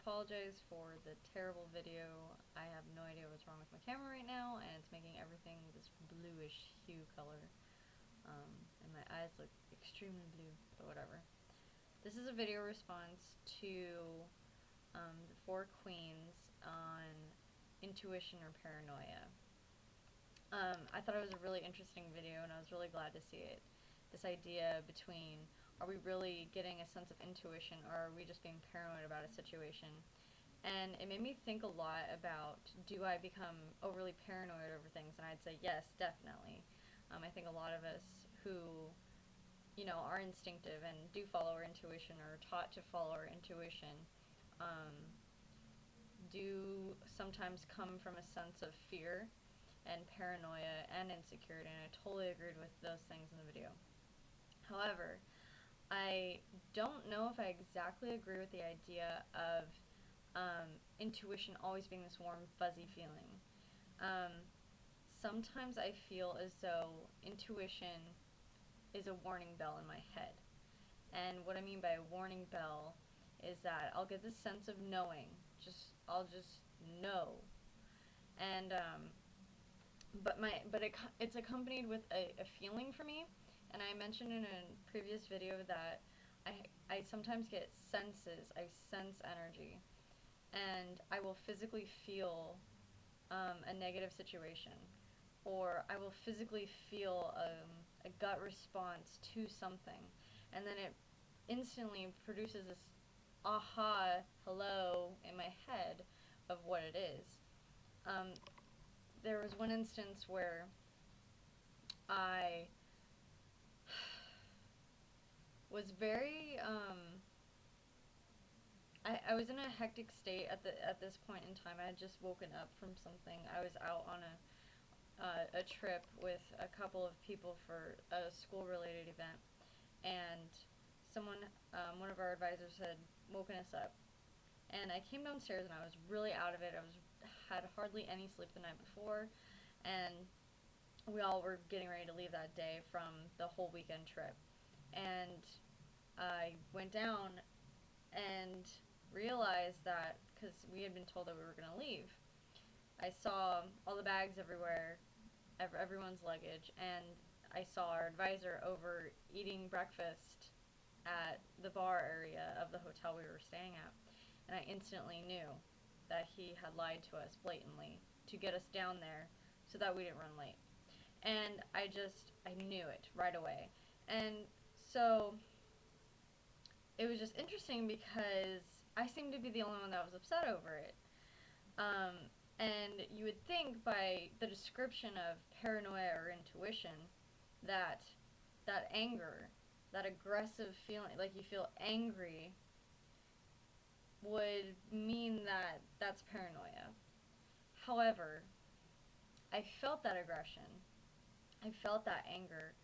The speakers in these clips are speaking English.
apologize for the terrible video. I have no idea what's wrong with my camera right now, and it's making everything this bluish hue color. And my eyes look extremely blue, but whatever. This is a video response to the Four Queens on intuition or paranoia. I thought it was a really interesting video, and I was really glad to see it. This idea between, are we really getting a sense of intuition, or are we just being paranoid about a situation? And it made me think a lot about, do I become overly paranoid over things? And I'd say yes, definitely. I think a lot of us who, are instinctive and do follow our intuition, or are taught to follow our intuition, do sometimes come from a sense of fear and paranoia and insecurity, and I totally agreed with those things in the video. However, I don't know if I exactly agree with the idea of intuition always being this warm, fuzzy feeling. Sometimes I feel as though intuition is a warning bell in my head. And what I mean by a warning bell is that I'll get this sense of knowing. I'll just know. And it's accompanied with a feeling for me. And I mentioned in a previous video that I sometimes get senses. I sense energy, and I will physically feel a negative situation, or I will physically feel a gut response to something, and then it instantly produces this aha hello in my head of what it is. There was one instance where I was very I was in a hectic state at this point in time. I had just woken up from something. I was out on a trip with a couple of people for a school related event, and one of our advisors had woken us up, and I came downstairs and I was really out of it. Had hardly any sleep the night before, and we all were getting ready to leave that day from the whole weekend trip. And I went down and realized that, because we had been told that we were going to leave, I saw all the bags everywhere, everyone's luggage, and I saw our advisor over eating breakfast at the bar area of the hotel we were staying at. And I instantly knew that he had lied to us blatantly to get us down there so that we didn't run late. And I knew it right away. And so it was just interesting because I seemed to be the only one that was upset over it. And you would think by the description of paranoia or intuition that anger, that aggressive feeling, like you feel angry, would mean that that's paranoia. However, I felt that aggression. I felt that anger.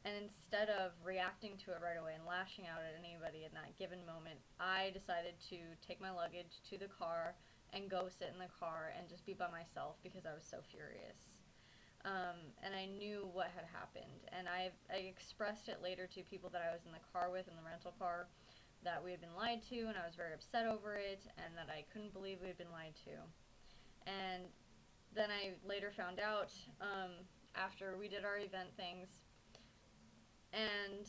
And instead of reacting to it right away and lashing out at anybody in that given moment, I decided to take my luggage to the car and go sit in the car and just be by myself because I was so furious. And I knew what had happened. And I expressed it later to people that I was in the car with, in the rental car, that we had been lied to, and I was very upset over it, and that I couldn't believe we had been lied to. And then I later found out, after we did our event things and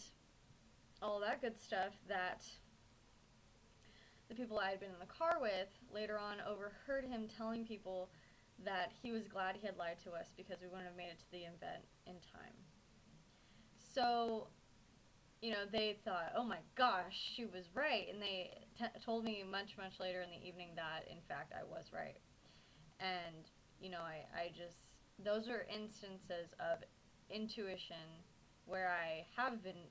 all that good stuff, that the people I had been in the car with later on overheard him telling people that he was glad he had lied to us because we wouldn't have made it to the event in time. So, they thought, oh my gosh, she was right, and they told me much, much later in the evening that, in fact, I was right. And, those are instances of intuition where I have been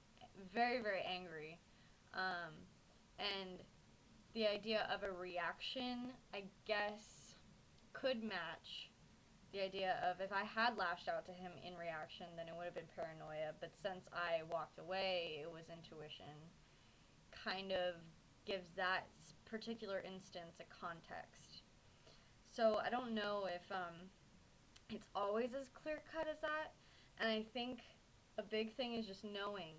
very, very angry, and the idea of a reaction, I guess, could match the idea of if I had lashed out to him in reaction, then it would have been paranoia, but since I walked away, it was intuition. Kind of gives that particular instance a context. So I don't know if it's always as clear-cut as that, and I think a big thing is just knowing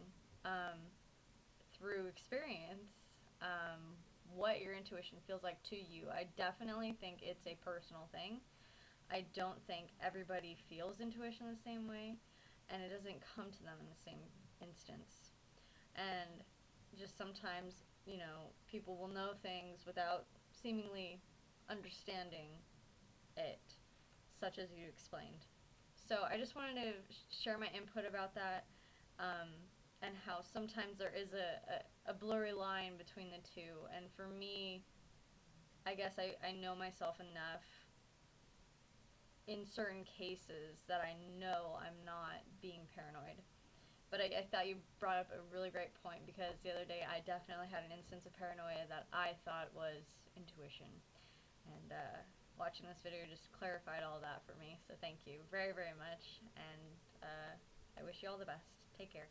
through experience what your intuition feels like to you. I definitely think it's a personal thing. I don't think everybody feels intuition the same way, and it doesn't come to them in the same instance. And just sometimes, people will know things without seemingly understanding it, such as you explained. So I just wanted to share my input about that, um, and how sometimes there is a blurry line between the two. And for me, I guess I know myself enough in certain cases that I know I'm not being paranoid. But I thought you brought up a really great point, because the other day I definitely had an instance of paranoia that I thought was intuition. And watching this video just clarified all that for me. So thank you very, very much. And I wish you all the best. Take care.